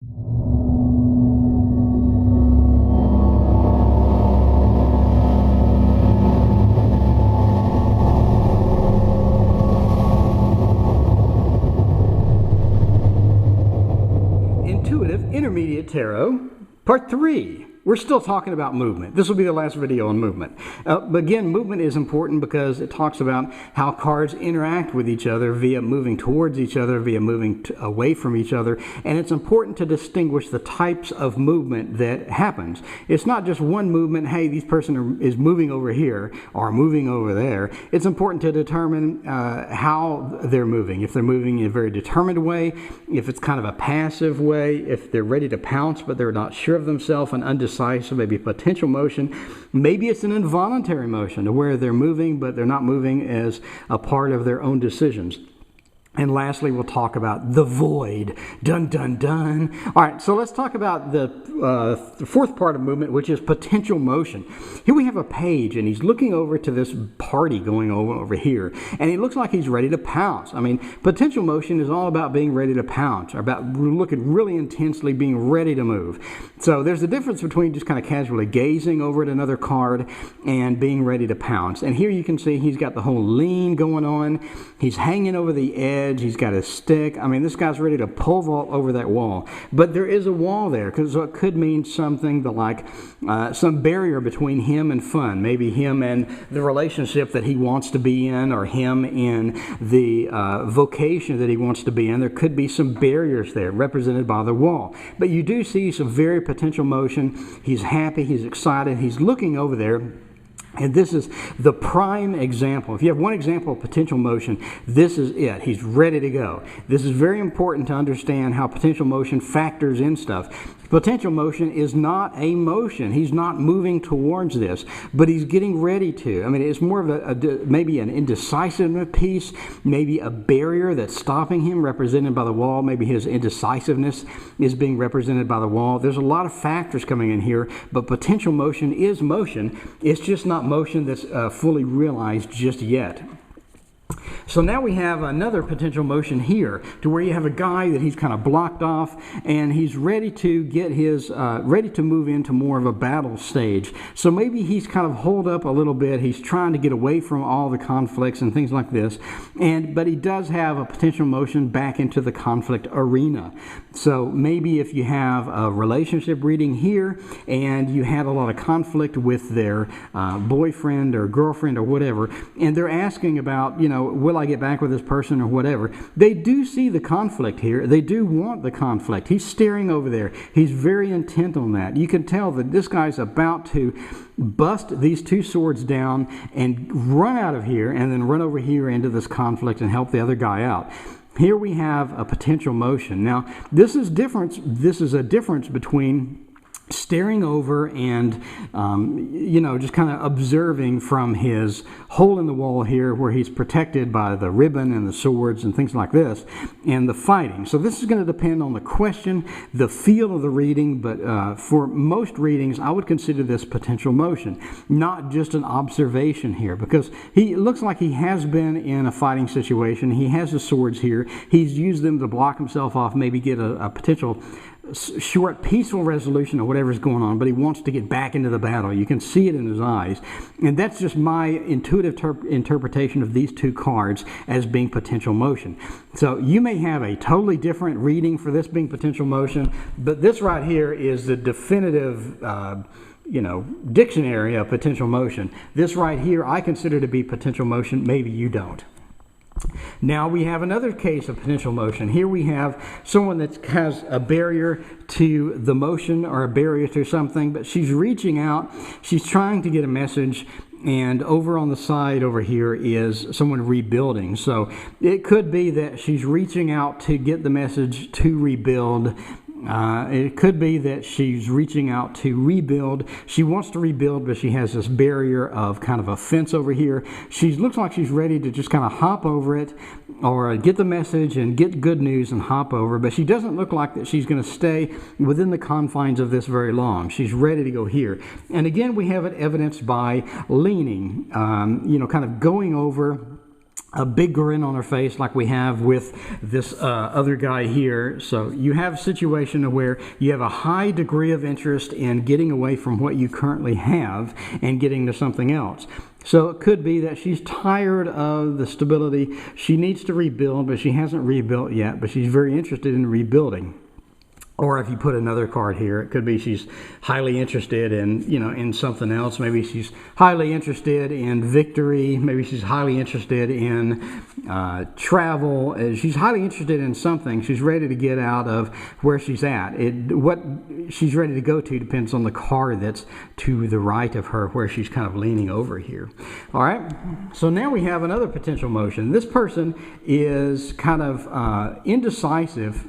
Intuitive Intermediate Tarot, Part 3. We're still talking about movement. This will be the last video on movement. But again, movement is important because it talks about how cards interact with each other via moving towards each other, via moving away from each other. And it's important to distinguish the types of movement that happens. It's not just one movement, hey, this person is moving over here or moving over there. It's important to determine how they're moving. If they're moving in a very determined way, if it's kind of a passive way, if they're ready to pounce but they're not sure of themselves and undecided, maybe potential motion. Maybe it's an involuntary motion to where they're moving, but they're not moving as a part of their own decisions. And lastly, we'll talk about the void. Dun, dun, dun. All right, so let's talk about the fourth part of movement, which is potential motion. Here we have a page, and he's looking over to this party going over here, and he looks like he's ready to pounce. I mean, potential motion is all about being ready to pounce, or about looking really intensely, being ready to move. So there's a difference between just kind of casually gazing over at another card and being ready to pounce. And here you can see he's got the whole lean going on. He's hanging over the edge. He's got a stick. I mean, this guy's ready to pole vault over that wall. But there is a wall there, because it could mean something like some barrier between him and fun. Maybe him and the relationship that he wants to be in, or him in the vocation that he wants to be in. There could be some barriers there represented by the wall. But you do see some very potential motion. He's happy. He's excited. He's looking over there. And this is the prime example. If you have one example of potential motion, this is it. He's ready to go. This is very important to understand how potential motion factors in stuff. Potential motion is not a motion. He's not moving towards this, but he's getting ready to. I mean, it's more of maybe an indecisiveness piece, maybe a barrier that's stopping him, represented by the wall. Maybe his indecisiveness is being represented by the wall. There's a lot of factors coming in here, but potential motion is motion. It's just not motion that's fully realized just yet. So now we have another potential motion here, to where you have a guy that he's kind of blocked off, and he's ready to get his ready to move into more of a battle stage. So maybe he's kind of holed up a little bit. He's trying to get away from all the conflicts and things like this, but he does have a potential motion back into the conflict arena. So maybe if you have a relationship reading here, and you had a lot of conflict with their boyfriend or girlfriend or whatever, and they're asking about, will I get back with this person or whatever? They do see the conflict here. They do want the conflict. He's staring over there. He's very intent on that. You can tell that this guy's about to bust these two swords down and run out of here, and then run over here into this conflict and help the other guy out. Here we have a potential motion. Now, this is different. This is a difference between staring over and, just kind of observing from his hole in the wall here, where he's protected by the ribbon and the swords and things like this, and the fighting. So this is going to depend on the question, the feel of the reading, but for most readings, I would consider this potential motion, not just an observation here, because it looks like he has been in a fighting situation. He has the swords here. He's used them to block himself off, maybe get a potential short, peaceful resolution of whatever's going on, but he wants to get back into the battle. You can see it in his eyes. And that's just my intuitive interpretation of these two cards as being potential motion. So you may have a totally different reading for this being potential motion, but this right here is the definitive dictionary of potential motion. This right here I consider to be potential motion. Maybe you don't. Now we have another case of potential motion. Here we have someone that has a barrier to the motion, or a barrier to something, but she's reaching out. She's trying to get a message, and over on the side over here is someone rebuilding. So it could be that she's reaching out to get the message to rebuild. It could be that she's reaching out to rebuild. She wants to rebuild, but she has this barrier of kind of a fence over here. She looks like she's ready to just kind of hop over it, or get the message and get good news and hop over, but she doesn't look like that she's going to stay within the confines of this very long. She's ready to go here. And again, we have it evidenced by leaning, kind of going over a big grin on her face like we have with this other guy here. So you have a situation where you have a high degree of interest in getting away from what you currently have and getting to something else. So it could be that she's tired of the stability. She needs to rebuild, but she hasn't rebuilt yet, but she's very interested in rebuilding. Or if you put another card here, it could be she's highly interested in, in something else. Maybe she's highly interested in victory. Maybe she's highly interested in travel. She's highly interested in something. She's ready to get out of where she's at. What she's ready to go to depends on the card that's to the right of her, where she's kind of leaning over here. All right. So now we have another potential motion. This person is kind of indecisive.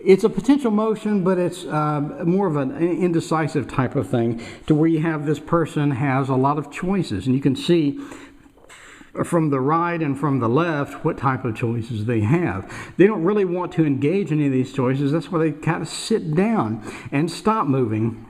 It's a potential motion, but it's more of an indecisive type of thing, to where you have this person has a lot of choices. And you can see from the right and from the left what type of choices they have. They don't really want to engage in any of these choices. That's why they kind of sit down and stop moving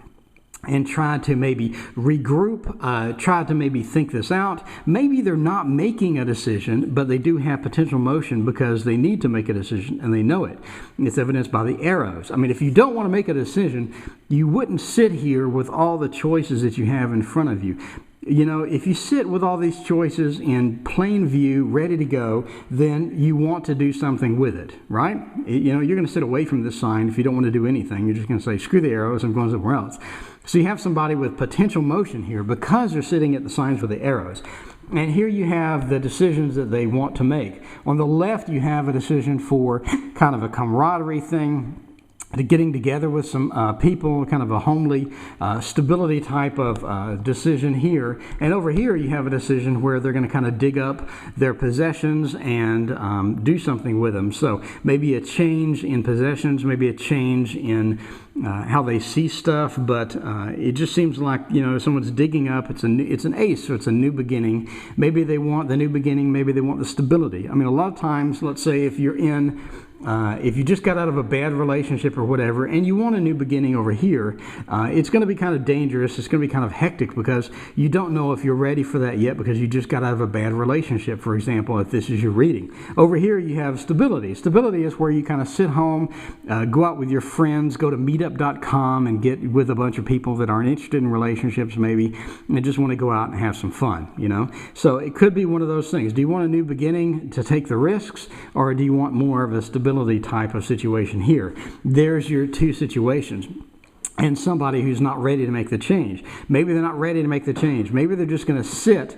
and try to maybe regroup, try to maybe think this out. Maybe they're not making a decision, but they do have potential motion because they need to make a decision and they know it. It's evidenced by the arrows. I mean, if you don't want to make a decision, you wouldn't sit here with all the choices that you have in front of you. If you sit with all these choices in plain view, ready to go, then you want to do something with it, right? You're going to sit away from this sign if you don't want to do anything. You're just going to say, screw the arrows, I'm going somewhere else. So you have somebody with potential motion here because they're sitting at the signs with the arrows. And here you have the decisions that they want to make. On the left, you have a decision for kind of a camaraderie thing, to getting together with some people, kind of a homely stability type of decision here. And over here you have a decision where they're going to kind of dig up their possessions and do something with them. So maybe a change in possessions, maybe a change in how they see stuff, but it just seems like, someone's digging up. It's an ace, so it's a new beginning. Maybe they want the new beginning, maybe they want the stability. I mean, a lot of times, let's say if you're if you just got out of a bad relationship or whatever, and you want a new beginning over here, it's going to be kind of dangerous. It's going to be kind of hectic because you don't know if you're ready for that yet because you just got out of a bad relationship, for example, if this is your reading. Over here, you have stability. Stability is where you kind of sit home, go out with your friends, go to meetup.com and get with a bunch of people that aren't interested in relationships maybe, and just want to go out and have some fun, So it could be one of those things. Do you want a new beginning to take the risks, or do you want more of a stability type of situation here? There's your two situations. And somebody who's not ready to make the change. Maybe they're not ready to make the change. Maybe they're just going to sit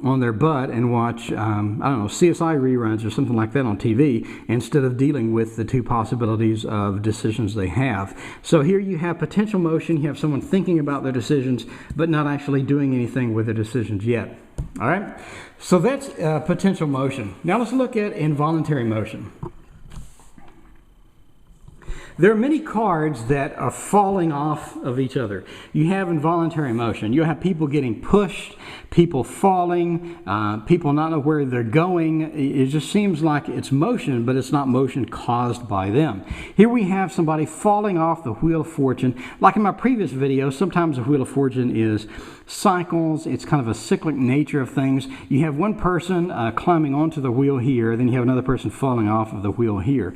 on their butt and watch, CSI reruns or something like that on TV instead of dealing with the two possibilities of decisions they have. So here you have potential motion. You have someone thinking about their decisions, but not actually doing anything with their decisions yet. All right? So that's potential motion. Now let's look at involuntary motion. There are many cards that are falling off of each other. You have involuntary motion. You have people getting pushed, people falling, people not know where they're going. It just seems like it's motion, but it's not motion caused by them. Here we have somebody falling off the Wheel of Fortune. Like in my previous video, sometimes the Wheel of Fortune is cycles. It's kind of a cyclic nature of things. You have one person climbing onto the wheel here, then you have another person falling off of the wheel here.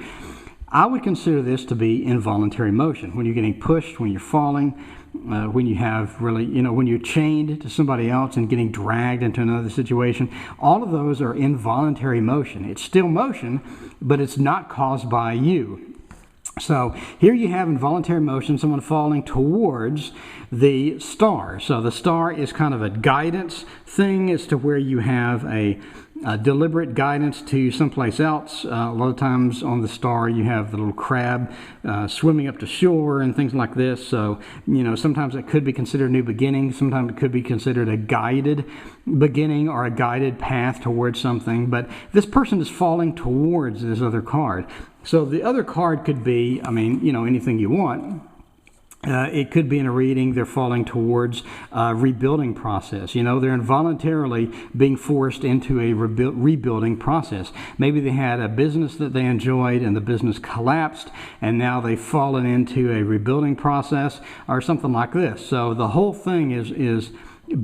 I would consider this to be involuntary motion. When you're getting pushed, when you're falling, when you have really, when you're chained to somebody else and getting dragged into another situation, all of those are involuntary motion. It's still motion, but it's not caused by you. So here you have involuntary motion, someone falling towards the star. So the star is kind of a guidance thing as to where you have a deliberate guidance to someplace else. A lot of times on the star you have the little crab swimming up to shore and things like this. So, sometimes it could be considered a new beginning. Sometimes it could be considered a guided beginning or a guided path towards something. But this person is falling towards this other card. So the other card could be, anything you want. It could be in a reading, they're falling towards a rebuilding process. They're involuntarily being forced into a rebuilding process. Maybe they had a business that they enjoyed and the business collapsed and now they've fallen into a rebuilding process or something like this. So the whole thing is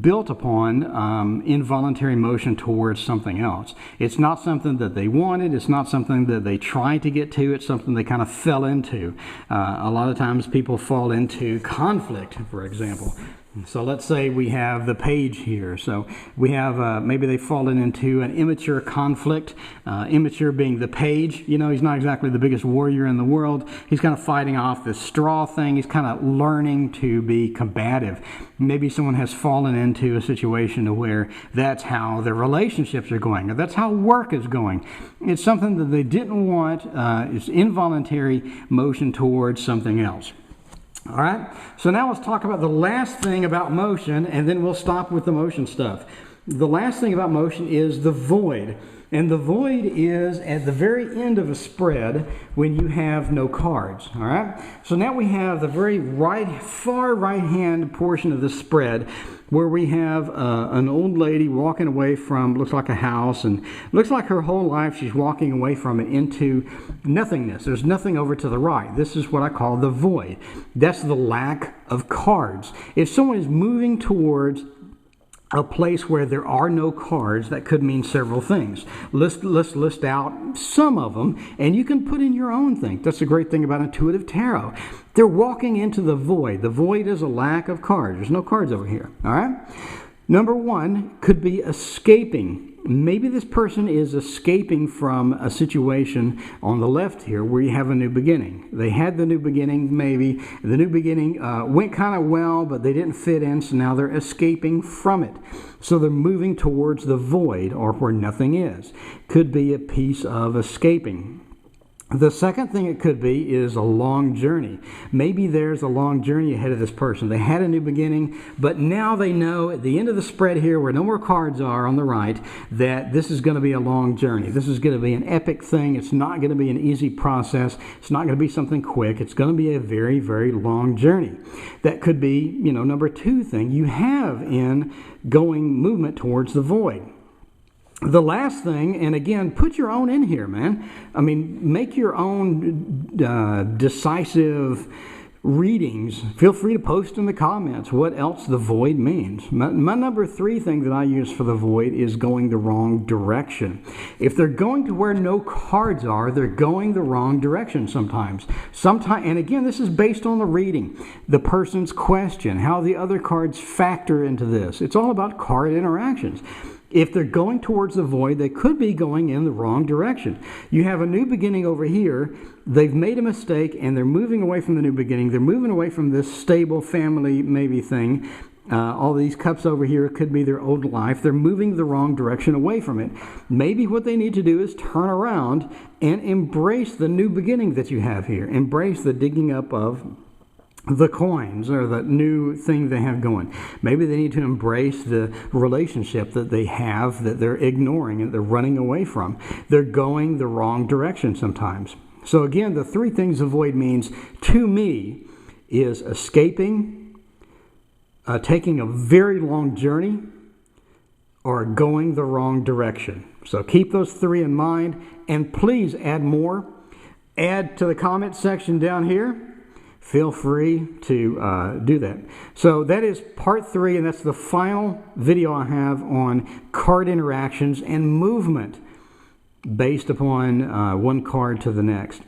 built upon involuntary motion towards something else. It's not something that they wanted. It's not something that they tried to get to. It's something they kind of fell into. A lot of times people fall into conflict, for example. So let's say we have the page here. So we have, maybe they've fallen into an immature conflict, immature being the page. You know, he's not exactly the biggest warrior in the world. He's kind of fighting off this straw thing. He's kind of learning to be combative. Maybe someone has fallen into a situation where that's how their relationships are going, or that's how work is going. It's something that they didn't want. It's involuntary motion towards something else. All right, so now let's talk about the last thing about motion, and then we'll stop with the motion stuff. The last thing about motion is the void. And the void is at the very end of a spread when you have no cards. All right, so now we have the very far right hand portion of the spread where we have an old lady walking away from, looks like a house, and looks like her whole life she's walking away from it into nothingness. There's nothing over to the right. This is what I call the void. That's the lack of cards. If someone is moving towards a place where there are no cards, that could mean several things. Let's list out some of them, and you can put in your own thing. That's the great thing about intuitive tarot. They're walking into the void. The void is a lack of cards. There's no cards over here. All right? Number one could be escaping. Maybe this person is escaping from a situation on the left here where you have a new beginning. They had the new beginning, maybe. The new beginning went kind of well, but they didn't fit in, so now they're escaping from it. So they're moving towards the void, or where nothing is. Could be a piece of escaping. The second thing it could be is a long journey. Maybe there's a long journey ahead of this person. They had a new beginning, but now they know at the end of the spread here, where no more cards are on the right, that this is going to be a long journey. This is going to be an epic thing. It's not going to be an easy process. It's not going to be something quick. It's going to be a very, very long journey. That could be, number two thing you have in going movement towards the void. The last thing, and again, put your own in here, man. I mean, make your own decisive readings. Feel free to post in the comments what else the void means. My number three thing that I use for the void is going the wrong direction. If they're going to where no cards are, they're going the wrong direction sometimes. And again, this is based on the reading, the person's question, how the other cards factor into this. It's all about card interactions. If they're going towards the void, they could be going in the wrong direction. You have a new beginning over here. They've made a mistake, and they're moving away from the new beginning. They're moving away from this stable family maybe thing. All these cups over here could be their old life. They're moving the wrong direction away from it. Maybe what they need to do is turn around and embrace the new beginning that you have here. Embrace the digging up of the coins, or the new thing they have going. Maybe they need to embrace the relationship that they have that they're ignoring and they're running away from. They're going the wrong direction sometimes. So again, the three things avoid means to me is escaping, taking a very long journey, or going the wrong direction. So keep those three in mind, and please add more. Add to the comment section down here. Feel free to do that. So that is part 3, and that's the final video I have on card interactions and movement based upon one card to the next.